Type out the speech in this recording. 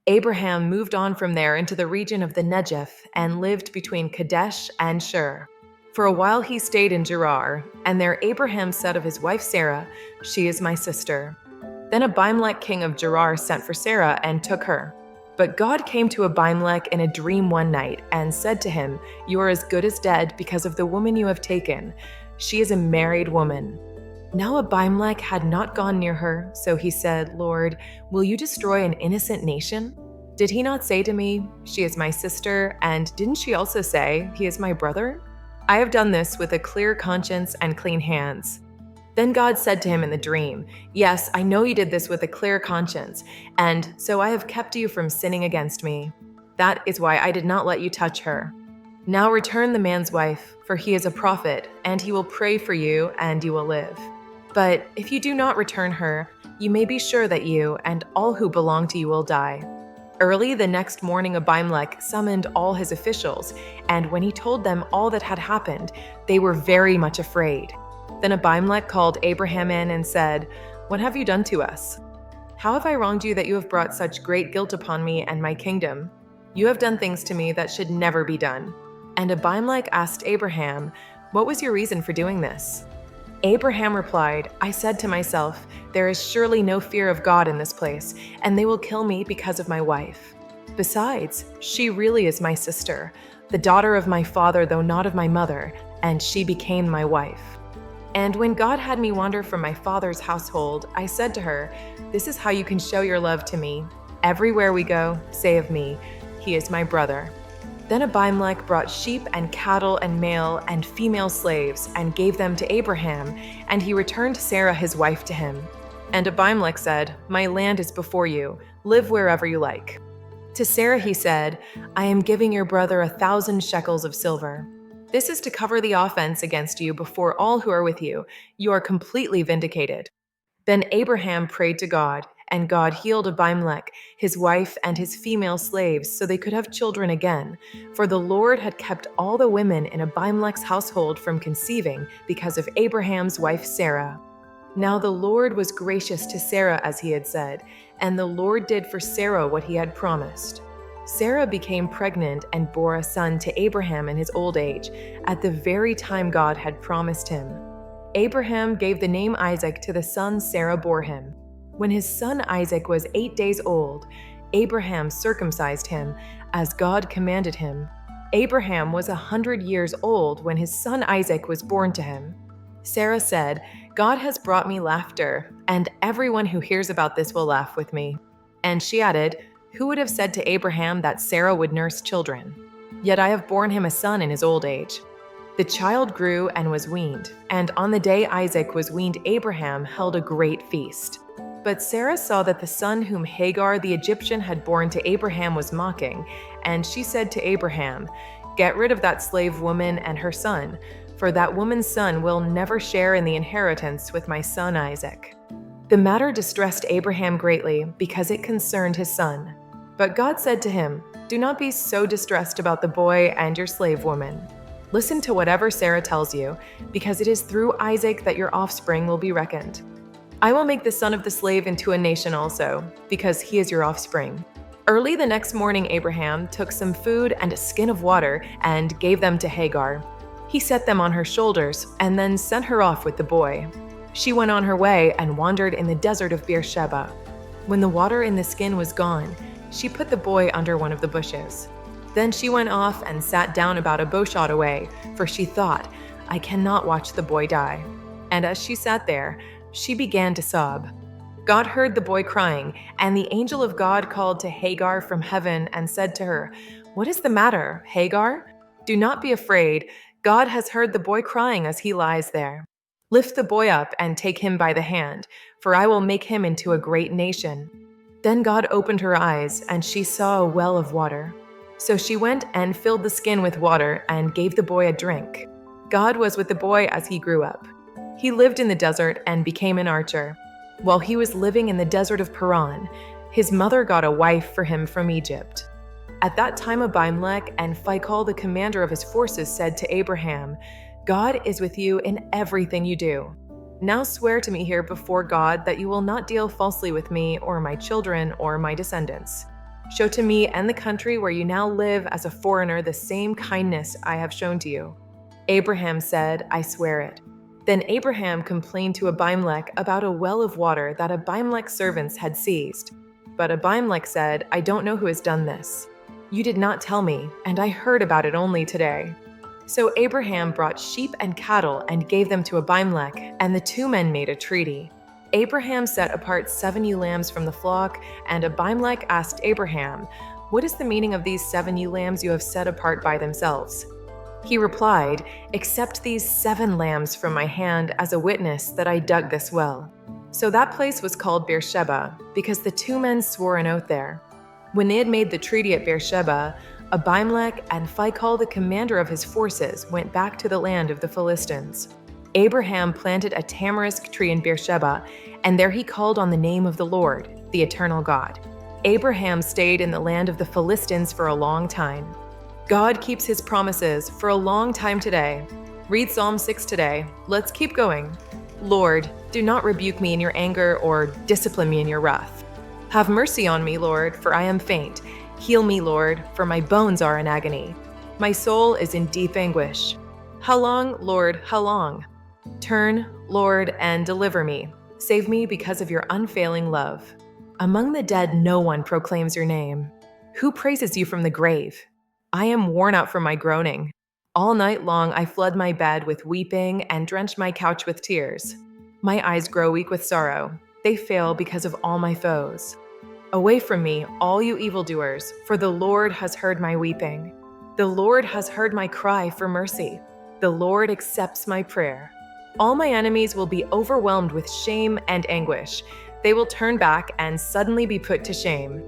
Abraham moved on from there into the region of the Negev and lived between Kadesh and Shur. For a while he stayed in Gerar, and there Abraham said of his wife Sarah, "She is my sister." Then Abimelech king of Gerar sent for Sarah and took her. But God came to Abimelech in a dream one night and said to him, "You are as good as dead because of the woman you have taken. She is a married woman." Now Abimelech had not gone near her, so he said, "Lord, will you destroy an innocent nation? Did he not say to me, 'She is my sister,' and didn't she also say, 'He is my brother'? I have done this with a clear conscience and clean hands." Then God said to him in the dream, "Yes, I know you did this with a clear conscience, and so I have kept you from sinning against me. That is why I did not let you touch her. Now return the man's wife, for he is a prophet, and he will pray for you, and you will live. But if you do not return her, you may be sure that you and all who belong to you will die." Early the next morning, Abimelech summoned all his officials, and when he told them all that had happened, they were very much afraid. Then Abimelech called Abraham in and said, "What have you done to us? How have I wronged you that you have brought such great guilt upon me and my kingdom? You have done things to me that should never be done." And Abimelech asked Abraham, "What was your reason for doing this?" Abraham replied, "I said to myself, 'There is surely no fear of God in this place, and they will kill me because of my wife. Besides, she really is my sister, the daughter of my father though not of my mother, and she became my wife.' And when God had me wander from my father's household, I said to her, 'This is how you can show your love to me. Everywhere we go, say of me, he is my brother.' Then Abimelech brought sheep and cattle and male and female slaves and gave them to Abraham, and he returned Sarah his wife to him. And Abimelech said, 'My land is before you. Live wherever you like.' To Sarah he said, 'I am giving your brother 1,000 shekels of silver. This is to cover the offense against you before all who are with you. You are completely vindicated.' Then Abraham prayed to God, and God healed Abimelech, his wife, and his female slaves so they could have children again, for the Lord had kept all the women in Abimelech's household from conceiving because of Abraham's wife Sarah. Now the Lord was gracious to Sarah as he had said, and the Lord did for Sarah what he had promised. Sarah became pregnant and bore a son to Abraham in his old age, at the very time God had promised him. Abraham gave the name Isaac to the son Sarah bore him. When his son Isaac was 8 days old, Abraham circumcised him, as God commanded him. Abraham was 100 years old when his son Isaac was born to him. Sarah said, "God has brought me laughter, and everyone who hears about this will laugh with me." And she added, "Who would have said to Abraham that Sarah would nurse children? Yet I have borne him a son in his old age." The child grew and was weaned, and on the day Isaac was weaned, Abraham held a great feast. But Sarah saw that the son whom Hagar the Egyptian had borne to Abraham was mocking, and she said to Abraham, "Get rid of that slave woman and her son, for that woman's son will never share in the inheritance with my son Isaac." The matter distressed Abraham greatly because it concerned his son. But God said to him, "Do not be so distressed about the boy and your slave woman. Listen to whatever Sarah tells you, because it is through Isaac that your offspring will be reckoned. I will make the son of the slave into a nation also, because he is your offspring." Early the next morning, Abraham took some food and a skin of water and gave them to Hagar. He set them on her shoulders and then sent her off with the boy. She went on her way and wandered in the desert of Beersheba. When the water in the skin was gone, she put the boy under one of the bushes. Then she went off and sat down about a bowshot away, for she thought, "I cannot watch the boy die." And as she sat there, she began to sob. God heard the boy crying, and the angel of God called to Hagar from heaven and said to her, "What is the matter, Hagar? Do not be afraid. God has heard the boy crying as he lies there. Lift the boy up and take him by the hand, for I will make him into a great nation." Then God opened her eyes, and she saw a well of water. So she went and filled the skin with water and gave the boy a drink. God was with the boy as he grew up. He lived in the desert and became an archer. While he was living in the desert of Paran, his mother got a wife for him from Egypt. At that time Abimelech and Phicol, the commander of his forces, said to Abraham, "God is with you in everything you do. Now swear to me here before God that you will not deal falsely with me or my children or my descendants." Show to me and the country where you now live as a foreigner the same kindness I have shown to you." Abraham said, "I swear it." Then Abraham complained to Abimelech about a well of water that Abimelech's servants had seized. But Abimelech said, "I don't know who has done this. You did not tell me, and I heard about it only today." So Abraham brought sheep and cattle and gave them to Abimelech, and the two men made a treaty. Abraham set apart 7 ewe lambs from the flock, and Abimelech asked Abraham, "What is the meaning of these 7 ewe lambs you have set apart by themselves?" He replied, "Accept these 7 lambs from my hand as a witness that I dug this well." So that place was called Beersheba, because the two men swore an oath there. When they had made the treaty at Beersheba, Abimelech and Phicol, the commander of his forces, went back to the land of the Philistines. Abraham planted a tamarisk tree in Beersheba, and there he called on the name of the Lord, the eternal God. Abraham stayed in the land of the Philistines for a long time. God keeps his promises for a long time today. Read Psalm 6 today. Let's keep going. Lord, do not rebuke me in your anger or discipline me in your wrath. Have mercy on me, Lord, for I am faint. Heal me, Lord, for my bones are in agony. My soul is in deep anguish. How long, Lord, how long? Turn, Lord, and deliver me. Save me because of your unfailing love. Among the dead no one proclaims your name. Who praises you from the grave? I am worn out from my groaning. All night long I flood my bed with weeping and drench my couch with tears. My eyes grow weak with sorrow. They fail because of all my foes. Away from me, all you evildoers, for the Lord has heard my weeping. The Lord has heard my cry for mercy. The Lord accepts my prayer. All my enemies will be overwhelmed with shame and anguish. They will turn back and suddenly be put to shame.